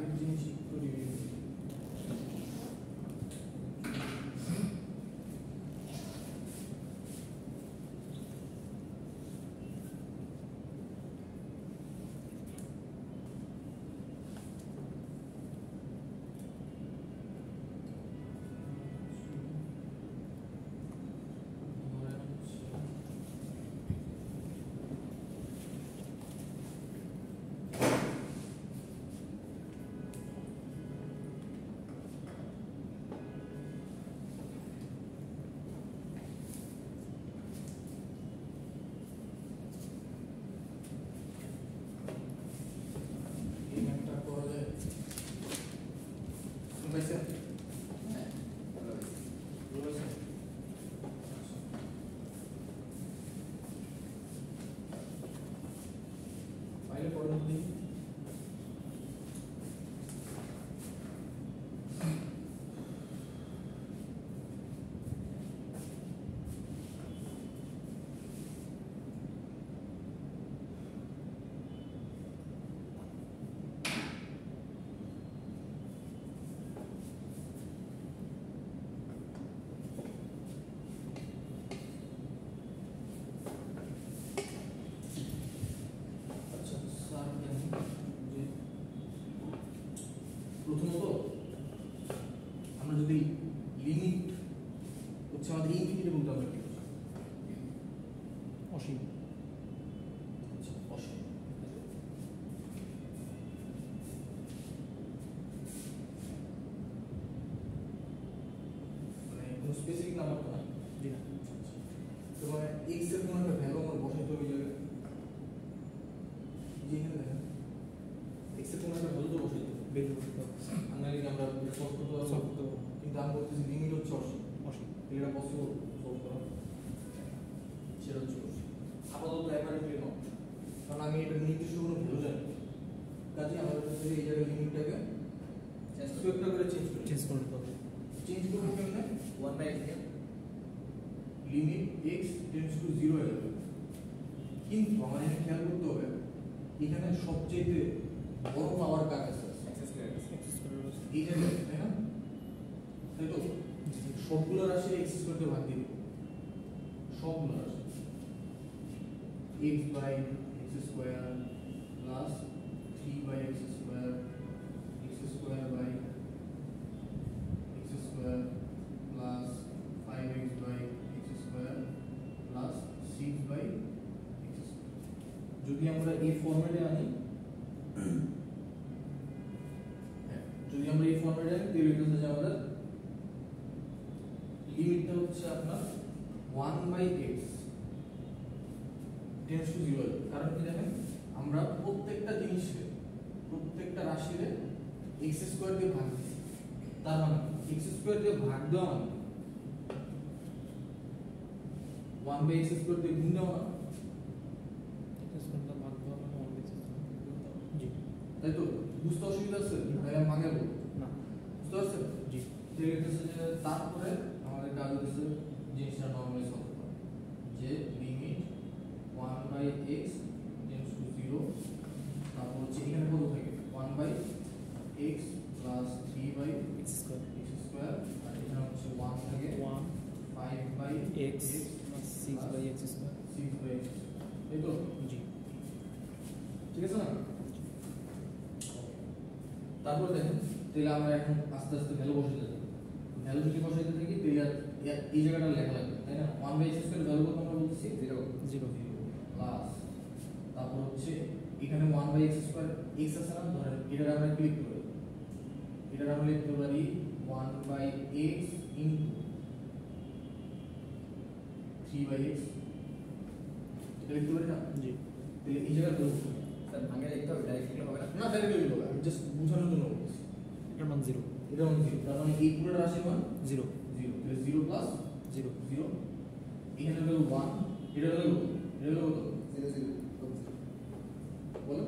আগের জিনিস একটু রিভিউ প্রথমত আমরা যদি লিমিট হচ্ছে আমাদের ইনফিনিটি বলতে আমরা কি অসীম অসীম মানে কোনো স্পেসিফিক নাম্বার তো না জি না তো মানে x এর কোনো একটা ভ্যালু আমরা বসাইতে হবে জায়গায় যেখানে দেখেন x এর কোনো একটা ভ্যালু তো বসাইতে হবে বের করতে হবে আমরা সলভ করতে পারবো কিন্তু আমরা বলতেছি লিমিট হচ্ছে অসীম অসীম এটা পসিবল সলভ করা সেটা হচ্ছে অসীম আপাতত অ্যাপারেন্টলি নট কারণ আমি এটা নির্দিষ্ট কোনো ভ্যালু জানি কাজে আমাদের কাছে এই জায়গায় লিমিটটাকে কিছু একটা করে চেঞ্জ করতে হবে চেঞ্জ করতে কেমনে 1/x limit x tends to 0 হয়ে যাবে কিন্তু আমার এখানে খেয়াল করতে হবে এখানে সবচেয়ে বড় পাওয়ার কার আছে এই জায়গায় তাই না তাই তো সবগুলো রাশি x স্কয়ারকে ভাগ দিয়ে দিব সবগুলো রাশি x by x square plus 3 by x square by x square plus 5x by x square plus 6 by x square যদি আমরা এই ফরম্যাটে আনি যদি আমরা এই ফরম্যাটে আনি তাহলে এটা হচ্ছে আমাদের লিমিটটা হচ্ছে আপনার 1/x টেন্ডস টু 0 কারণ কি দেখেন আমরা প্রত্যেকটা জিনিসে প্রত্যেকটা রাশিরে x স্কয়ার দিয়ে ভাগ দিই তার মানে x স্কয়ার দিয়ে ভাগ দেওয়া মানে 1/x স্কয়ার দিয়ে গুণ দেওয়া x স্কয়ার দিয়ে ভাগ দেওয়া মানে 1/x জি তাই তো বুঝতে অসুবিধা আছে তাই আমি আগে বলবো না বুঝতে পারছেন জি ঠিক আছে যে তারপরে আমাদের কাজ হচ্ছে জিনিসটা নরমালি সলভ করা যে লিমিট 1/x টেন্ডস টু 0 তারপর হচ্ছে এখানে কত থাকে 1/x প্লাস 3/x স্কয়ার আর এখানে হচ্ছে 1 থাকে 1 5/x plus 6/x square 6/x এই তো জি ঠিক আছে না তারপর দেখেন তাহলে আমরা এখন আস্তে আস্তে ভ্যালু বসাতে যাব ভ্যালু যদি বসাইতে থাকি তাহলে এই জায়গাটা লেখা লাগবে তাই না 1/x স্কয়ার ভ্যালু কত আমরা বলতেছি 0 প্লাস তারপর হচ্ছে এখানে 1/x স্কয়ার x আছে না ধরেন এটা আমরা ক্লিক করি এটা আমরা লিখতে পারি 1/x ইনটু 3/x এটা লিখতে পারি না জি তাহলে এই জায়গাটা বলবো স্যার আগে লিখতে হবে ডাইরেক্ট লিখলে হবে না ডাইরেক্ট লিখতে হবে জাস্ট বোঝানোর জন্য বলছি এটা মান 0 এটা মান 0 তার মানে এই পুরো রাশির মান 0 তাহলে 0 প্লাস 0 এখানে হলো 1 এটা হলো 0 বলো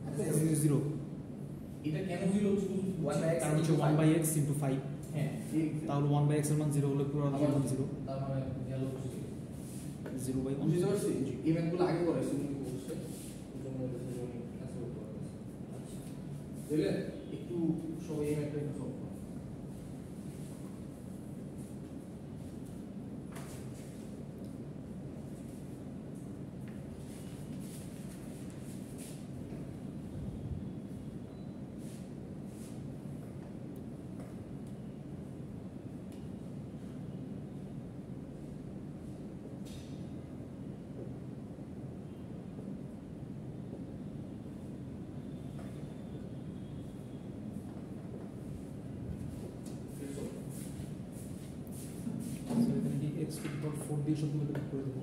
আচ্ছা 0 এটা কেন 0 হচ্ছে 1/x কারণ হচ্ছে 1/x * 5 হ্যাঁ তাহলে 1/x এর মান 0 হলে পুরো রাশির মান 0 তার মানে ভ্যালু হচ্ছে 0/1 বুঝতে পারছি এই ম্যাথগুলো আগে করাইছি তুমি অবশ্যই বুঝতে পারছো আচ্ছা তাহলে সব এই ম্যাথটা একটু সলভ করো। x to the power 4 দিয়ে সবগুলো ভাগ করে দেবো।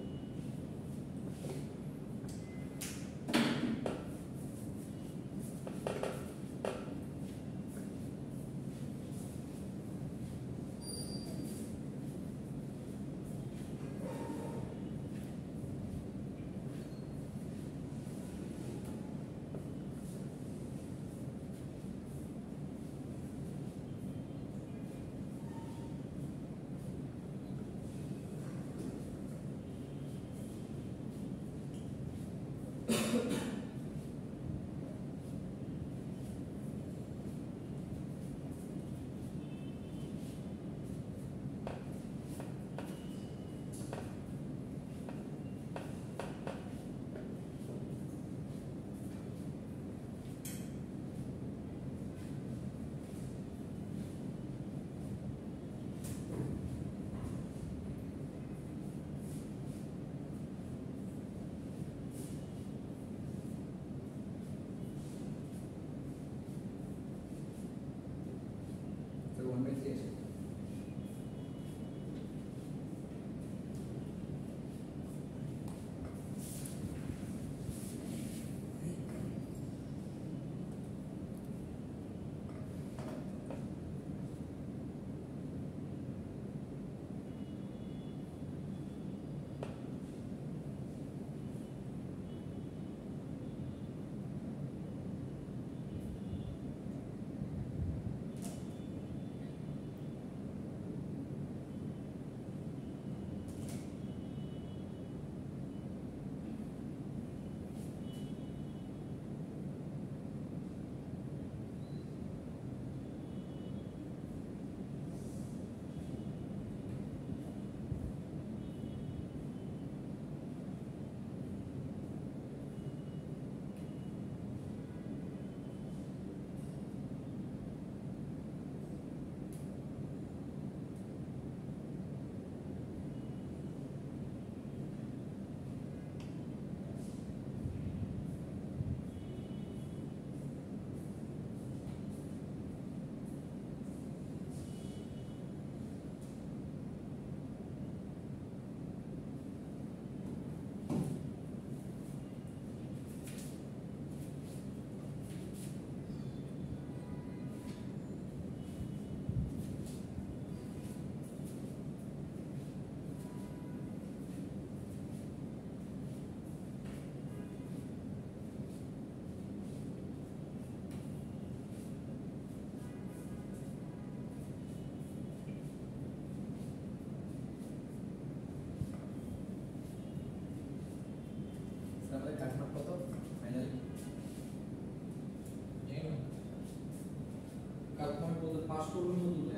পাস করবেন তো দুটো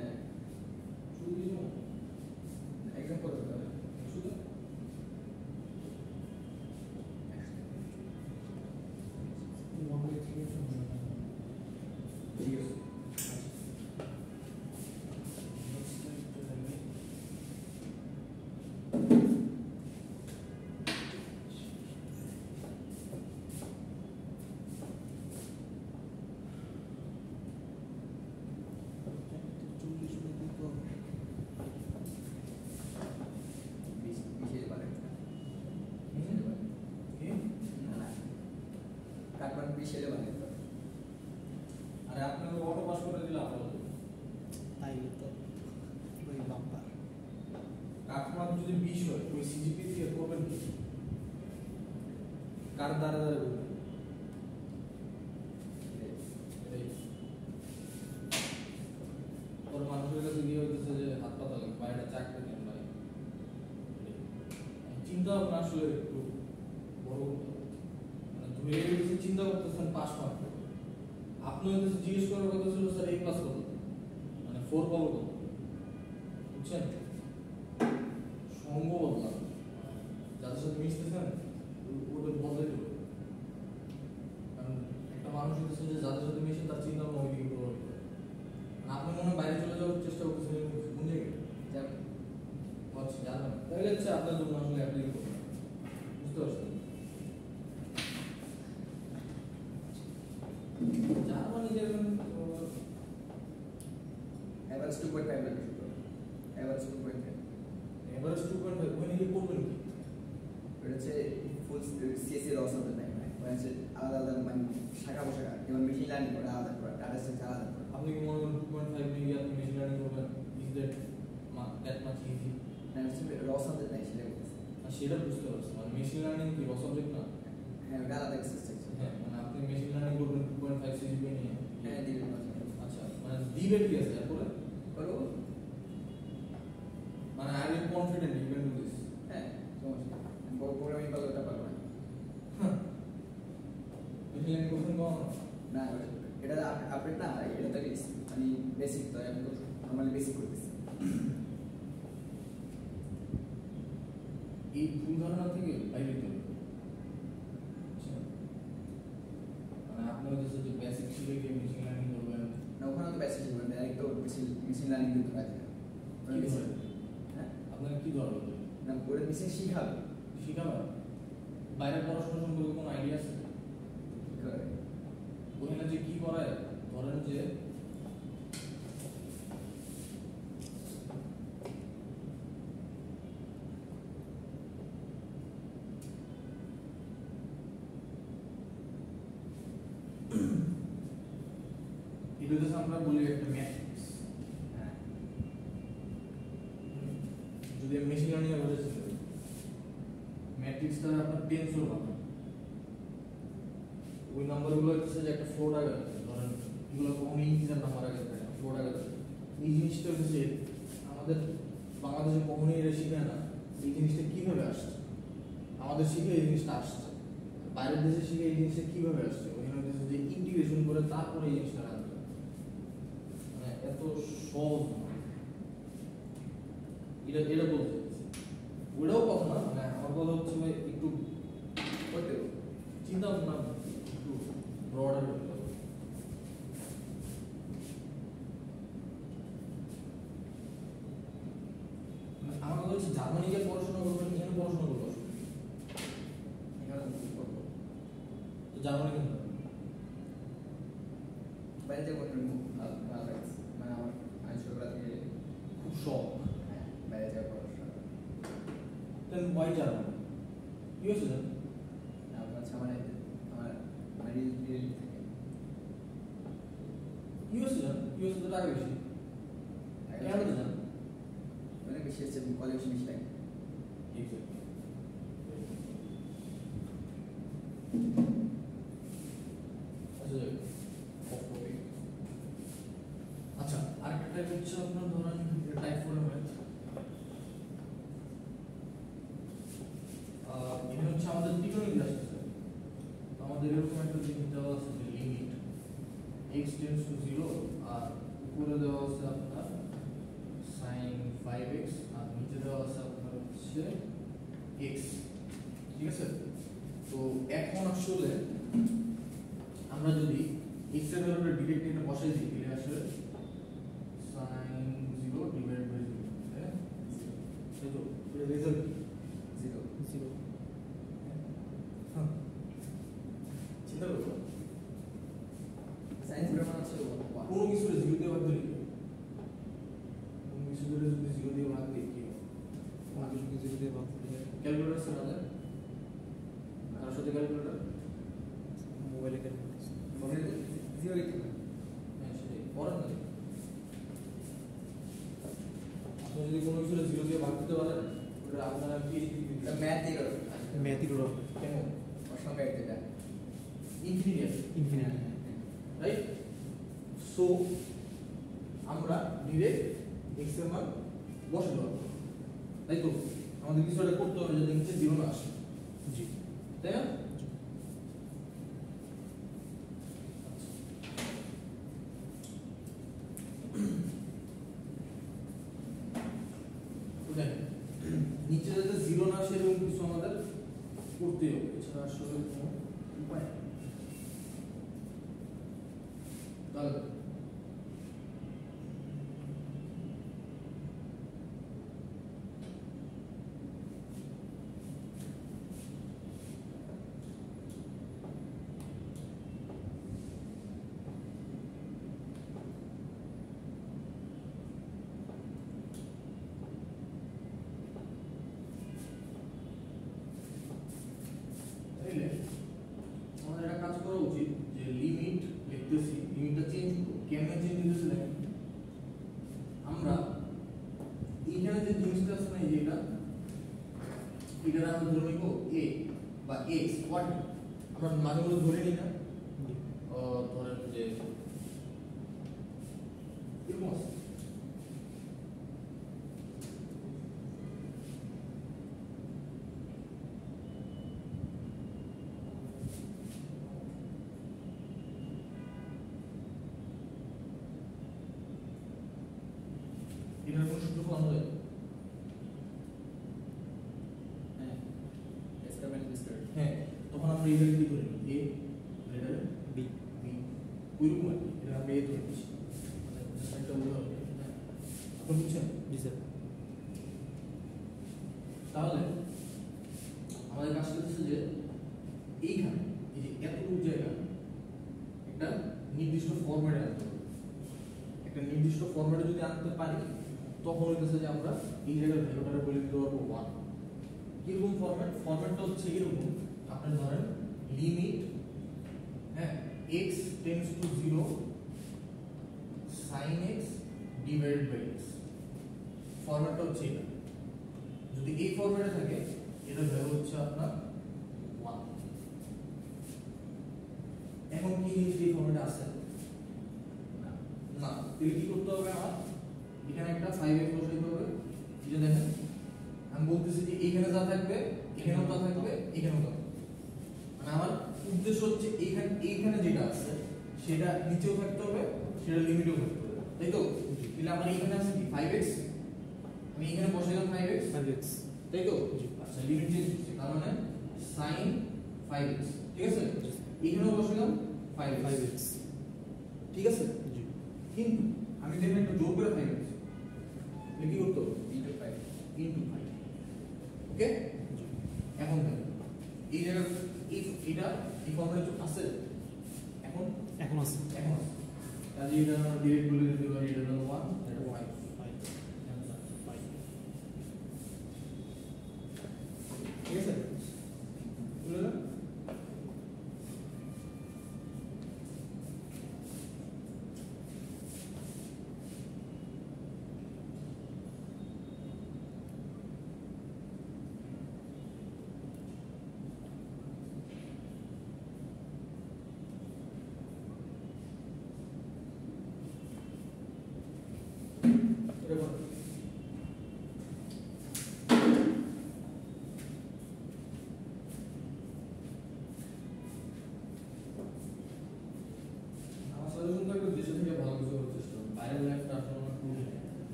শুধু কিছু এক্সাম করতে হবে শুধু ঠিক আছে আরে আপনাকে অটো পাস করে দিলে আপনার তাই তো ওই বাম্পার কাকমার যদি 20 হয় ওই সিজিপি দিয়ে করবেন কি কার দ্বারা দ্বারা করবেন ওর মানুষের কাছে গিয়ে হইতেছে যে হাত পাতা লাগে বাইরে চাকরি নেন ভাই চিন্তা ভাবনা আসলে একটু বড় মানে ধরে চিন্তা করতেছেন পাস মার্ক আপনার কাছে জিজ্ঞেস করার কথা ছিল স্যার এই ক্লাস কত, মানে 4 পাবো কত, বুঝছেন? সঙ্গ বদলা, যাদের সাথে মিশতেছেন ওদের বদলাই দেবে। কারণ একটা মানুষ হচ্ছে যে যাদের সাথে মিশে তার চিন্তা ভাবনা ওই দিকে প্রভাবিত করে। আপনি মনে হয় বাইরে চলে যাওয়ার চেষ্টা করতেছেন, কোন জায়গায় যাবেন? আচ্ছা জানেন, তাহলে হচ্ছে আপনার জন্য আসলে অ্যাপ্লাই করবেন, বুঝতে পারছেন? জার্মানি যাবেন, এভারেজ 2.5 লাগে শুধু, এভারেজ 2.5, এভারেজ 2.5, ওখানে গিয়ে করবেন কি? এটা হচ্ছে ফুল সিএসসি র সাবজেক্ট নাই, মানে হচ্ছে আলাদা আলাদা মানে শাখা পোশাখা, যেমন মেশিন লার্নিং করে আলাদা করে, ডাটা স্ট্রাকচার আলাদা করে। আপনি কি মনে করেন 2.5 নিয়ে গিয়ে আপনি মেশিন লার্নিং করবেন? Is that that much easy? না হচ্ছে র সাবজেক্ট নাই, সেটা বলতেছে। আর সেটা বুঝতে পারছি, মানে মেশিন লার্নিং কি র সাবজেক্ট না? হ্যাঁ, ওটা আলাদা একটা স্ট্রাকচার। হ্যাঁ, মানে আপনি মেশিন লার্নিং করবেন 2.5 সিজিপি নিয়ে। হ্যাঁ, দিবেন। আচ্ছা, মানে দিবে ঠিক আছে, তারপরে করবো। মানে are you confident you can do this? হ্যাঁ, সমস্যা নেই। প্রোগ্রামিং পারলে ওটা পারবো না। মেশিন লার্নিং করবেন কখন? না, এটা আপডেট না, এটা তো মানে বেসিক, তো আমি তো নর্মালি বেসিক করতেছি। এই ভুল ধারণা থেকে বাইরে যেতে হবে। মানে আপনার কাছে যে বেসিক শিখে গিয়ে মেশিন লার্নিং করবেন না, ওখানে তো বেসিক শিখবেন, ডাইরেক্ট তো মেশিন লার্নিং দিতে পারে না। কি ধরে? হ্যাঁ, আপনাকে কি ধরবে? না ওটা মেশিন শিখাবে। শিখাবেন? বাইরে পড়াশোনা সম্পর্কে কোনো আইডিয়া আছে? কি করে? ওখানে যে কি করায়, ধরেন যে এটাতে আমরা বলি একটা ম্যাট্রিক্স। হ্যাঁ, যদি মেশিন লার্নিং এর বলেছি ম্যাট্রিক্সটা আপনার টেন্সর বানায়, ওই নাম্বারগুলো হচ্ছে যে একটা ফ্লোট আগে ধরেন, এগুলো কখনো ইন্টিজার নাম্বার আগে থাকে না, ফ্লোট আগে থাকে। এই জিনিসটা হচ্ছে আমাদের বাংলাদেশে কখনোই এটা শিখে না, এই জিনিসটা কিভাবে আসছে। আমাদের শিখে এই জিনিসটা আসছে, বাইরের দেশে শিখে এই জিনিসটা কিভাবে আসছে, ওইখানে হচ্ছে যে ইন্টিগ্রেশন করে তারপরে এই জিনিসটা রাখবে। মানে এত সহজ না এটা, এটা বলতে চাইছি। ওইটাও কথা না, মানে আমার কথা হচ্ছে ভাই একটু করতে হবে। চিন্তা ভাবনা একটু ব্রডার করতে হবে। মানে আমার কথা হচ্ছে জার্মানি গিয়ে পড়াশোনা করবেন, এখানে পড়াশোনা করবো, এখানে কি করবো? তো জার্মানি কেন? বাইরে করতে ভালো লাগছে, মানে আমি ছোটবেলা থেকে খুব শখ। বাইরে যাওয়ার পড়াশোনা। দেন ওয়াই জার্মানি? ইউএসএ যান? আমার হচ্ছে আমার রিল থেকে ইউএসএ যান, ইউএসএ তো টাকা বেশি। ক্যানাডা যান? অনেক বেশি হচ্ছে, কোয়ালিফিকেশন বেশি লাগে। আচ্ছা, আরেকটা টাইপ হচ্ছে আপনার ধরেন টাইপ 4 ম্যাথ। এখানে হচ্ছে আমাদের ত্রিকোণমিতি আসতেছে। আমাদের এরকম একটা জিনিস দেওয়া আছে যে লিমিট x টেন্ডস টু 0, আর উপরে দেওয়া আছে আপনার sin 5x, আর নিচে দেওয়া আছে আপনার হচ্ছে x, ঠিক আছে? তো এখন আসলে আমরা যদি x এর ভ্যালুটা ডিরেক্ট এখানে বসাই দিই, তাহলে আসলে sin 0 ডিভাইডেড বাই 0, তাই না? এই তো এর রেজাল্ট 0 0 চিন্তা করো, সায়েন্স গ্রামার হচ্ছে কোনো কিছু 0 দিয়ে ভাগ দিলে কি হবে? কোনো কিছু যদি 0 দিয়ে ভাগ দিই কি হবে? কোনো কিছু কিছু দিয়ে ভাগ করে ক্যালকুলেটর আছে আমাদের, কারোর সাথে ক্যালকুলেটর? মোবাইলে ক্যালকুলেটর। 0 লিখতে হবে। হ্যাঁ সেটাই পড়েন না। আপনি যদি কোনো কিছু 0 দিয়ে ভাগ দিতে পারেন, ওটা আপনার পিএইচডি এটা ম্যাথ দিয়ে করো। ম্যাথই রোড কেন? অসংখ্য এটা ইনফিনিটি, ইনফিনিটি। রাইট? সো আমরা ডিরেক্ট x এর মান বসাতে পারবো, তাই তো? আমাদের কিছু একটা করতে হবে যাতে নিচে 0 না আসে, জি। তাই না? ছাড়া আসলে কোনো উপায় নেই। তাহলে আমাদের একটা কাজ করা উচিত যে লিমিট লিখতেছি, লিমিটটা চেঞ্জ করব। কেমনে চেঞ্জ করতেছি দেখেন, আমরা এইখানে যে জিনিসটা আছে না, এই যেটা এটা আমরা ধরে নিব a বা x হোয়াট আমরা মানগুলো ধরে নিই না, ধরেন যে এরকম আছে। এটার কোনো সূত্র বানানো যায়? হ্যাঁ S square minus B square. হ্যাঁ, তখন আমরা এইটাকে কি ধরে নিই? a গ্রেটার বি বি, ওইরকম আর কি। এটা আমরা a ধরে নিচ্ছি, একটা উদাহরণ দিই। হ্যাঁ, আপনি বুঝছেন? জি স্যার। তাহলে আমাদের কাজ করতেছে যে এইখানে এই যে এতটুকু জায়গা একটা নির্দিষ্ট ফরম্যাটে আনতে হবে। একটা নির্দিষ্ট ফরম্যাটে যদি আনতে পারি তখন হইতেছে যে আমরা এই জায়গার ভ্যালুটারে বলে দিতে পারবো 1। কিরকম ফরম্যাট? ফরম্যাটটা হচ্ছে এরকম, আপনি ধরেন লিমিট হ্যাঁ x tends to 0 sin x divided by x। ফরম্যাটটা হচ্ছে এটা। যদি এই ফরম্যাটে থাকে এটার ভ্যালু হচ্ছে আপনার 1। এখন কি জিনিস এই ফরম্যাটে আছে না? না, তাহলে কি করতে হবে? আমার এখানে একটা 5x বসাইতে হবে। এটা দেখেন, আমি বলতেছি যে এইখানে যা থাকবে এখানেও তা থাকবে, এখানেও তা থাকবে। মানে আমার উদ্দেশ্য হচ্ছে এইখানে যেটা আছে সেটা নিচেও থাকতে হবে, সেটা লিমিটেও থাকতে হবে, তাই তো? তাহলে আমার এইখানে আছে কি 5x, আমি এখানে বসাইলাম 5x, 5x তাই তো? আচ্ছা, লিমিট চেঞ্জ হচ্ছে তার মানে sin 5x, ঠিক আছে? এখানেও বসাইলাম 5x, 5x ঠিক আছে? জি। কিন্তু আমি যেখানে একটা যোগ করে 5x এটা কি করতে হবে? ইনটু 5 ইনটু 5, ওকে? জি। এখন দেখেন এই জায়গায় এটা এই ফর্মুলা আছে এখন এখন আছে এখন আছে, কাজে এটা আমরা ডিরেক্ট বলে দিতে পারি এটা হলো 1 এটা 5। 5 ঠিক আছে? বুঝলেন?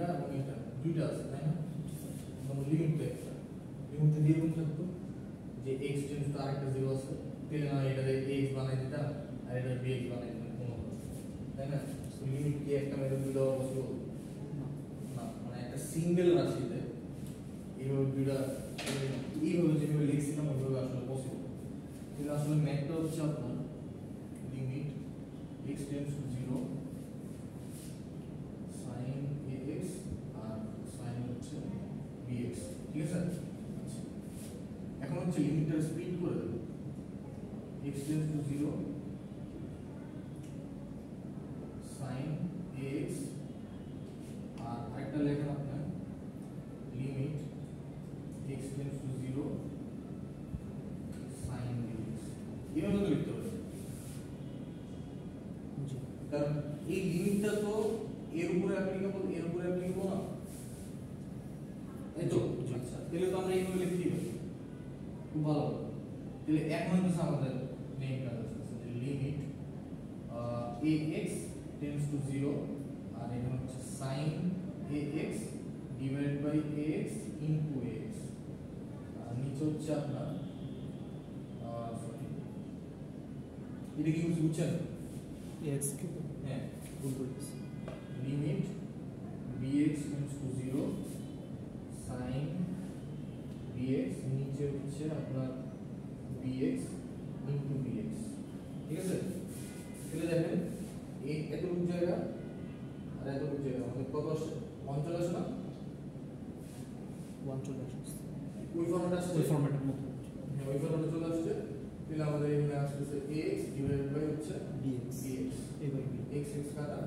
এইটা এবং এটা দুইটা আছে তাই না? মানে লিমিট তো একটা লিমিট দিয়ে এরকম থাকতো যে x টেন্ডস টু আরেকটা জিরো আছে তাহলে না এটা x বানাই দিতাম আর এটা bx বানাই দিতাম কোনো তাই না? লিমিট কি একটা মেরে দুটো পসিবল না, মানে একটা সিঙ্গেল রাশিতে এইভাবে দুইটা এইভাবে যেভাবে লিখছিলাম ওইভাবে আসলে পসিবল। কিন্তু আসলে ম্যাথটা হচ্ছে আপনার limit x tends to 0 sin ax আর sin হচ্ছে bx, ঠিক আছে? আচ্ছা এখন হচ্ছে লিমিটটা স্প্লিট করে দেব x tends to 0 sin ax আর আরেকটা লেখেন আপনার limit x tends to 0 sin bx, এইভাবে তো লিখতে পারি জি কারণ এই লিমিটটা তো এর উপরে অ্যাপ্লিকেবল না, এই তো আচ্ছা তাহলে তো আমরা এইভাবে লিখতে পারি খুব ভালো। তাহলে এখন হচ্ছে আমাদের মেইন কাজ আছে যে লিমিট ax টেন্ডস টু 0 আর এখানে হচ্ছে sin ax divide by ax into ax আর নিচে হচ্ছে আপনার সরি এটা কি বুঝছেন? এক্স কে হ্যাঁ ভুল করে দিচ্ছি limit bx tends to 0 sin bx নিচে হচ্ছে আপনার bx into bx, ঠিক আছে? তাহলে দেখেন এই এতটুকু জায়গা আর এতটুকু জায়গা আমাদের কত আসছে? 1 চলে আসে না? ওয়ান চলে আসছে ওই ফর্মেট আসছে, ওই ফরম্যাটের মতো হ্যাঁ ওই ফর্মেটে চলে আসছে। তাহলে আমাদের এখানে আসছে ax ডিভাইডেড বাই হচ্ছে ডিএক্স bx, A by B x x কাটা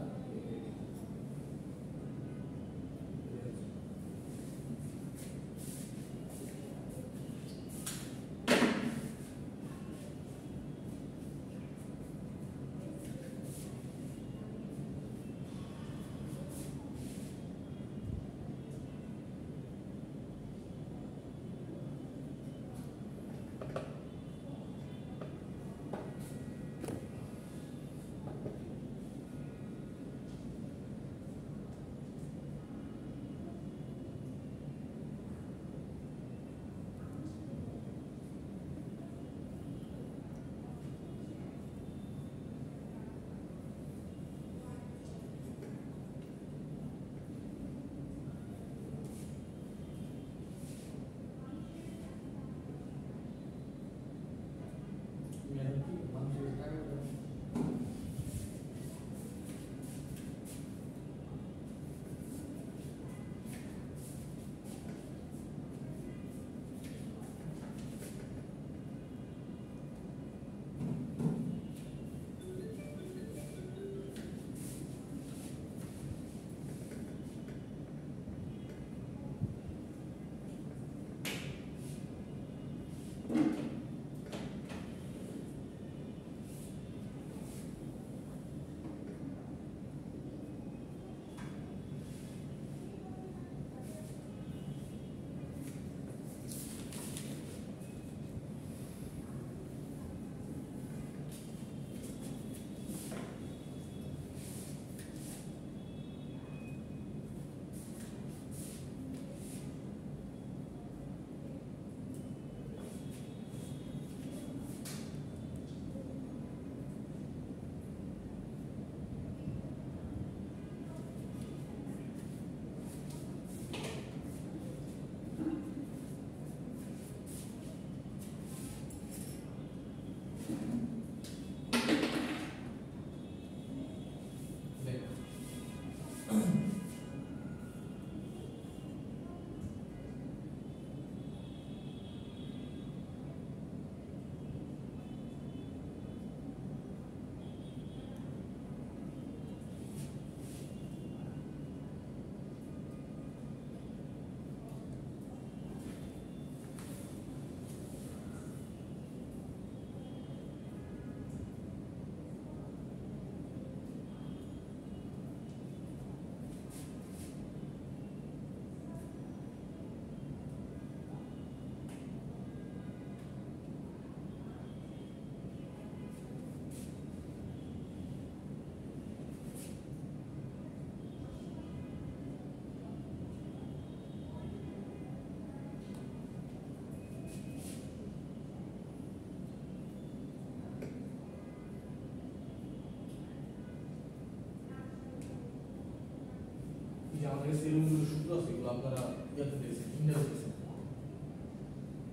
আমার কাছে এরকম সূত্র আছে, এগুলো আপনারা ইয়াতে দিয়েছেন, ইন্ডিয়াতে দিয়েছেন।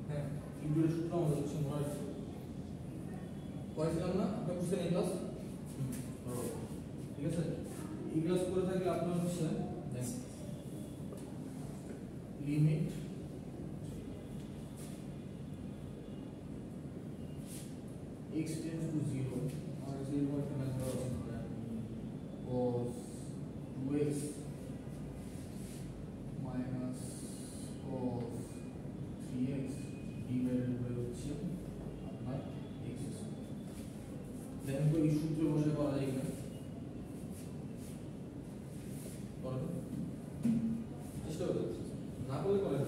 হ্যাঁ, ইন্ডিয়ার সূত্র আমাদের হচ্ছে মনে রাখতে হবে। কয়েছিলাম না আপনার বুঝছেন এই ক্লাস? ঠিক আছে, এই ক্লাস করে থাকলে আপনার হচ্ছে লিমিট x tends to 0 और 0 একটা মেথড আছে cos 2x minus cos 3x divided by হচ্ছে আপনার x দেখেন তো এই সূত্র বসে করা যায় কিনা, চেষ্টা করতে না করলে করেন।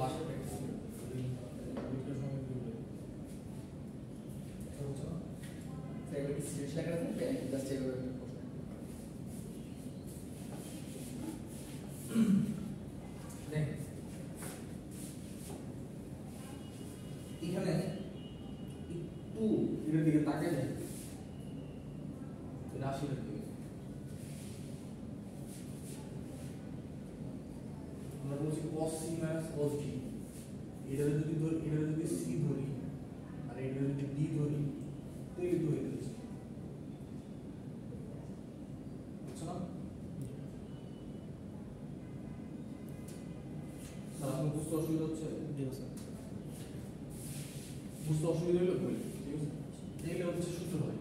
বাসা প্র্যাকটিস করে পরীক্ষার সময় কি বলে বুঝছো না এবার কি সিরিয়াস লাগা থাকবে জাস্ট এভাবে দেখ এখানে একটু এটার দিকে তাকিয়ে দেখ রাশিটার দিকে আমরা বলছি cos c minus cos d এটা যদি ধরি এটা যদি c ধরি আর এটা যদি d ধরি তাহলে তো হয়ে যাচ্ছে বুঝছো না স্যার আপনার বুঝতে অসুবিধা হচ্ছে জি স্যার বুঝতে অসুবিধা হলে বলি ঠিক আছে এইটা হচ্ছে সূত্র হয়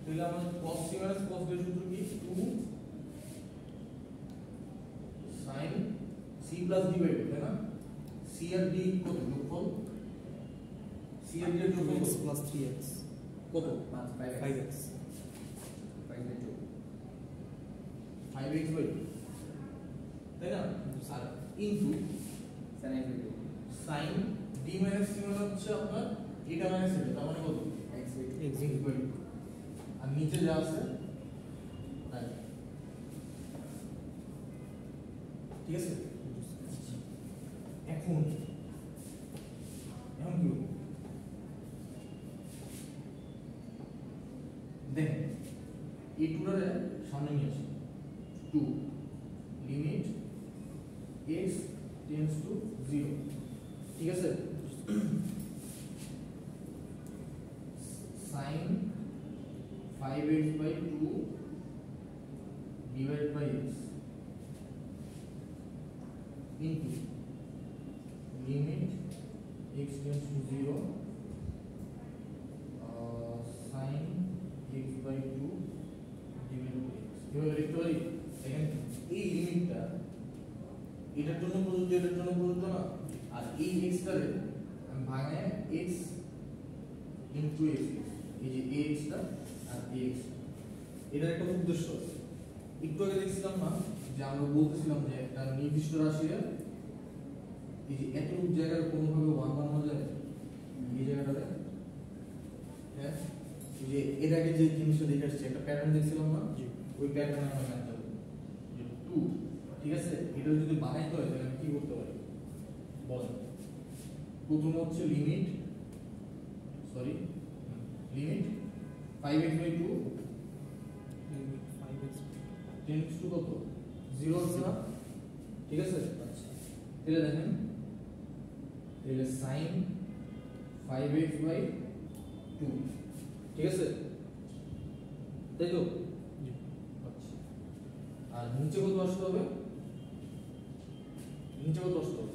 তাহলে আমার cos c minus cos d এর সূত্র কি 2 sin c plus d by 2 তাই না c আর d কত যোগফল c আর d এর যোগফল 2x plus 3x কত 5x 5/2 5x by 2 তাই না আর into sin x/2 sin d minus c মানে হচ্ছে আপনার এটা মাইনাস এটা তার মানে কত x/2 x x by 2 আর নিচে যা আছে তাই ঠিক আছে এখন এখন কি হবে? দেখেন এই টুটারে সামনে নিয়ে আসি 2 লিমিট x টেন্ডস টু 0 ঠিক আছে sin 5x by 2 divided by x into limit x tends to 0 sin x by 2 divided by x এভাবে লিখতে পারি এখানে এই লিমিটটা এটার জন্য প্রযোজ্য এটার জন্য প্রযোজ্য না আর এই x টারে আমি ভাঙায় x into x এই যে ax টা আর ax এটার একটা উদ্দেশ্য আছে একটু আগে দেখছিলাম না যে আমরা বলতেছিলাম যে একটা নির্দিষ্ট রাশির এই যে এতটুকু জায়গার কোনোভাবে 1 বানানো যায় এই জায়গাটাতে হ্যাঁ এই যে এর আগে যে জিনিসটা দেখে আসছে একটা প্যাটার্ন দেখছিলাম না জি ওই প্যাটার্নে আমরা ম্যাচ করব যে 2 ঠিক আছে এটা যদি বানাইতে হয় তাহলে আমি কি করতে পারি বলেন প্রথম হচ্ছে limit sorry limit 5x by 2 limit 5x tends to কত 0 আছে না ঠিক আছে আচ্ছা তাহলে দেখেন তাহলে sin 5x by 2 ঠিক আছে তাই তো জি আচ্ছা আর নিচে কত আসতে হবে নিচে কত আসতে হবে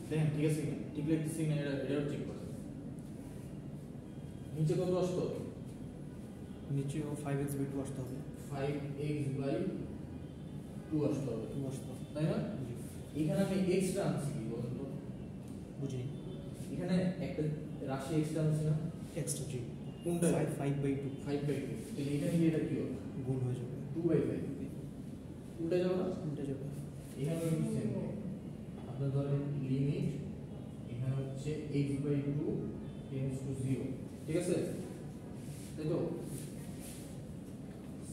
দেখেন ঠিক আছে কিনা ঠিক লিখতেছি না এটা চেক করেন নিচে কত আসতে হবে নিচেও 5x by 2 আসতে হবে 5x by 2 আসতে হবে 2 আসতে হবে তাই না জি এখানে আমি x টা আনছি কি বলেন তো বুঝিনি এখানে একটা রাশি x টা আনছি না x টা জি কোনটা 5 by 2 5 by 2 তাহলে এখানে কি এটা কি হবে গুণ হয়ে যাবে 2 by 5 উল্টা যাবে না উল্টে যাবে এখানে আমি সেম আপনার ধরেন লিমিট এখানে হচ্ছে x by 2 টেন্ডস টু 0 ঠিক আছে তাই তো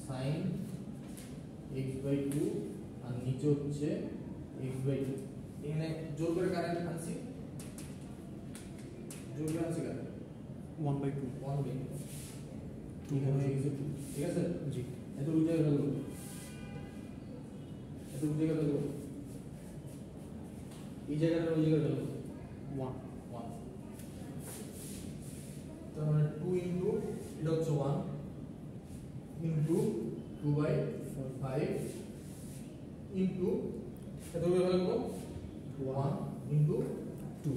sin x by 2 আর নিচে হচ্ছে x by 2 এখানে জোর করে কারেন্ট আনছি জোর করে আনছি কারেন্ট 1 by 2 1 by 2 এখানে x 2 ঠিক আছে জি এত উঠে গেল এত উঠে গেল এই জায়গাটা ওই জায়গাটা গেল 1 1 তার মানে 2 ইনটু এটা হচ্ছে 1 ইনটু 2 বাই 5 ইনটু এত হয়ে গেল 1 ইনটু 2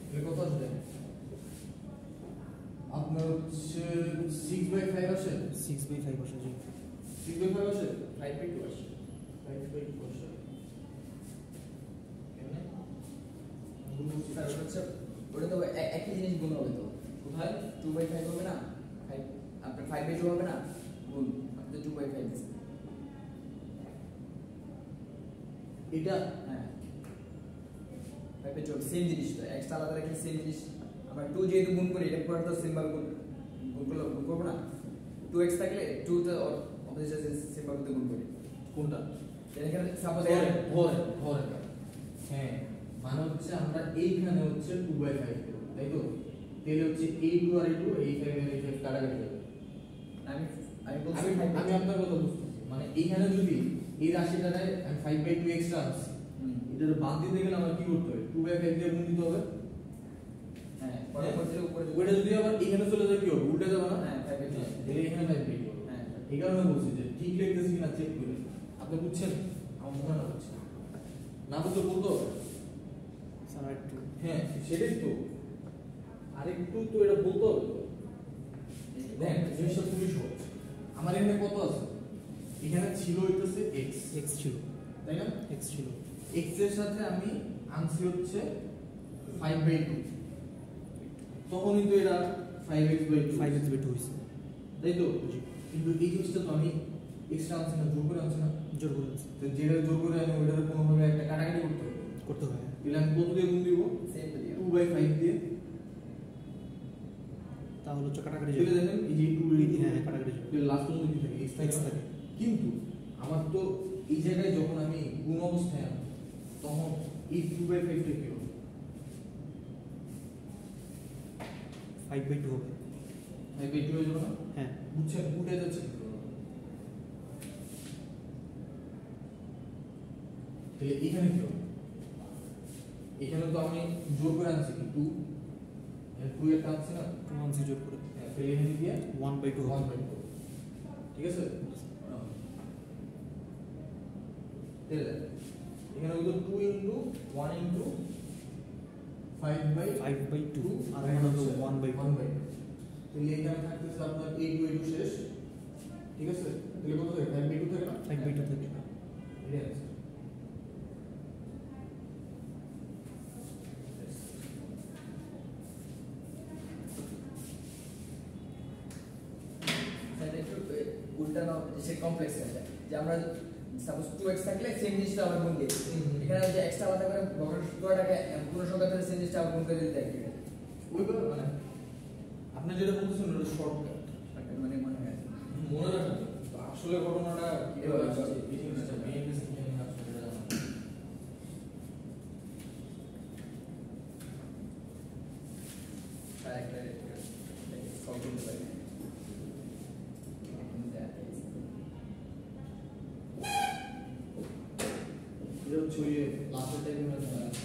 এটা কত আসবে আপনার হচ্ছে 6 বাই 5 আসে 6 by 5 আসে জি 6 বাই 5 আসে 5 by 2 আসে 5 বাই 2 আসে কেমনে স্যার ওটা হচ্ছে ওটা তো একই জিনিস গুণ হবে তো কোথায় 2/5 হবে না 5 আপনার 5/2 হবে না গুণ আপনি 2/5 দিচ্ছেন এটা হ্যাঁ 5/2 সেম জিনিস তো এক্স আলাদা রাখলে সেম জিনিস আমরা 2 যেহেতু গুণ করি এটা পুরো তো সেম ভাবে গুণ করব না 2x থাকলে 2 তে অপোজিট সেম ভাবে গুণ করি কোনটা এখানে সাপোজ ঘরে হ্যাঁ মানে হচ্ছে আমরা এইখানে হচ্ছে 2/5 তাই তো তাহলে হচ্ছে a2 আর a2 এই 5 আর এই 5 কাটাকাটি যাবে আমি আমি বলছি আমি আপনার কথা বুঝতেছি মানে এইখানে যদি এই রাশিটারে আমি 5/2 এক্সট্রা আনছি এটার বাদ দিতে গেলে আমার কি করতে হবে 2/5 দিয়ে গুণ দিতে হবে হ্যাঁ পরবর্তীতে উপরে ওইটা যদি আবার এখানে চলে যায় কি হবে উল্টে যাবে না হ্যাঁ 5/2 তাহলে এখানে 5/2 হবে হ্যাঁ এই কারণে বলছি যে ঠিক লিখতেছি কিনা চেক করে আপনি বুঝছেন আমার মনে না হচ্ছে না বুঝতে বলতো স্যার একটু হ্যাঁ সেটাই তো আরেকটু তো এটা বলতে হবে তো দেখ জিনিসটা খুবই সহজ আমার এখানে কত আছে এখানে ছিল হইতেছে x x ছিল তাই না x ছিল x এর সাথে আমি আনছি হচ্ছে 5/2 তখনই তো এটা 5x/2 5x/2 হইছে তাই তো জি কিন্তু এই জিনিসটা তো আমি এক্সট্রা আনছি না জোর করে আনছি না জোর করে আছে তো যেটা জোর করে আমি ওইটার কোনোভাবে একটা কাটাকাটি করতে হবে করতে হবে তাহলে আমি কত দিয়ে গুণ দিব সেম তো দিও 2/5 দিয়ে তাহলে হচ্ছে কাটাকাটি তাহলে যাবে দেখেন এই যে 2 হ্যাঁ হ্যাঁ কাটাকাটি যাবে তাহলে লাস্ট পর্যন্ত কি থাকে x x থাকে কিন্তু আমার তো এই জায়গায় যখন আমি গুণ অবস্থায় আনি তখন এই 2/5 টা কি হবে 5/2 হবে 5/2 হয়ে যাবে না হ্যাঁ বুঝছেন উঠে যাচ্ছে তাহলে এখানে কি হবে এখানে তো আমি জোর করে আনছি কি 2 2 এর টানছি না 2 আনছি জোর করে তাহলে এখানে দিয়ে 1/2 হবে 1/2 ঠিক আছে তাহলে এখানে হলো 2 ইনটু 1 ইনটু 5/2 5/2 আর এখানে হলো 1/2 তাহলে এখানে থাকতেছে আপনার a2 শেষ ঠিক আছে তাহলে কত থাকে 5/2 থাকে না 5/2 থেকে এটাই আছে তাহলে একটু উল্টানো সে কমপ্লেক্স হয়ে যায় যে আমরা সাপোজ 2x থাকলে সেম জিনিসটা আবার গুণ দিই এখানে যে এক্সট্রা আলাদা করে বক্র সূত্রটাকে পূর্ণ সংখ্যা ধরে সেম জিনিসটা আবার গুণ করে দিতে একই ওইগুলো মানে আপনি যেটা বলতেছেন ওটা শর্টকাট মানে মনে হয় মনে রাখেন তো আসলে ঘটনাটা কিভাবে এভাবে আসছে এই জিনিসটা মেইন ডিসিশন আসলে এটা জানা তার একটা সলভ করতে পারি এটা হচ্ছে ওই লাস্টের টাইপের মধ্যে আছে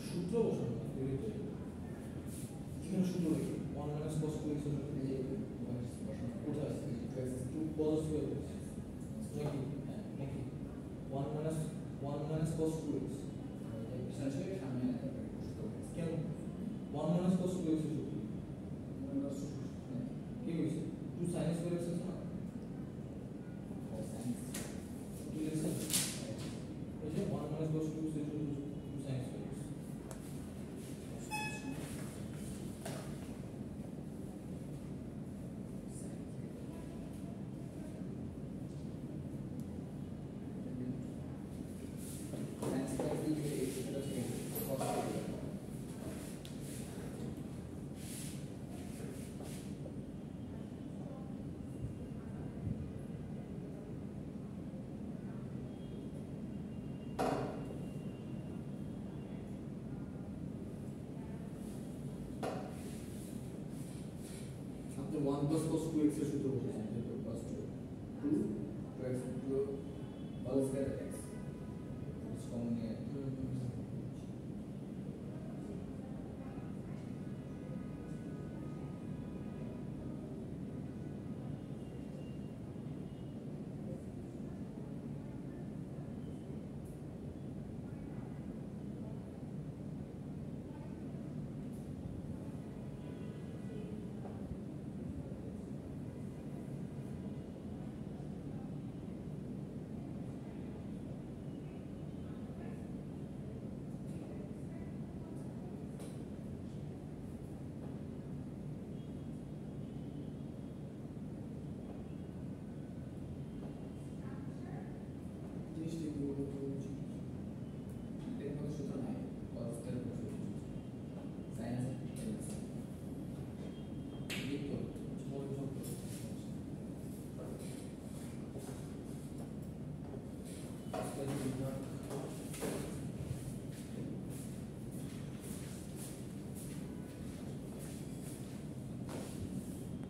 সূত্র বসানো এখানে সূত্র লিখি 1 minus cos 2x কোথায় আছে 2 cos 2x নাকি নাকি 1 minus cos 2x কেন 1 minus cos 2x কি হয়েছে 2 sin square x আছে না কি লিখছেন এই যে 1 minus cos 2x 2 sin square x 1 plus cos 2x এর সূত্র বলতেছি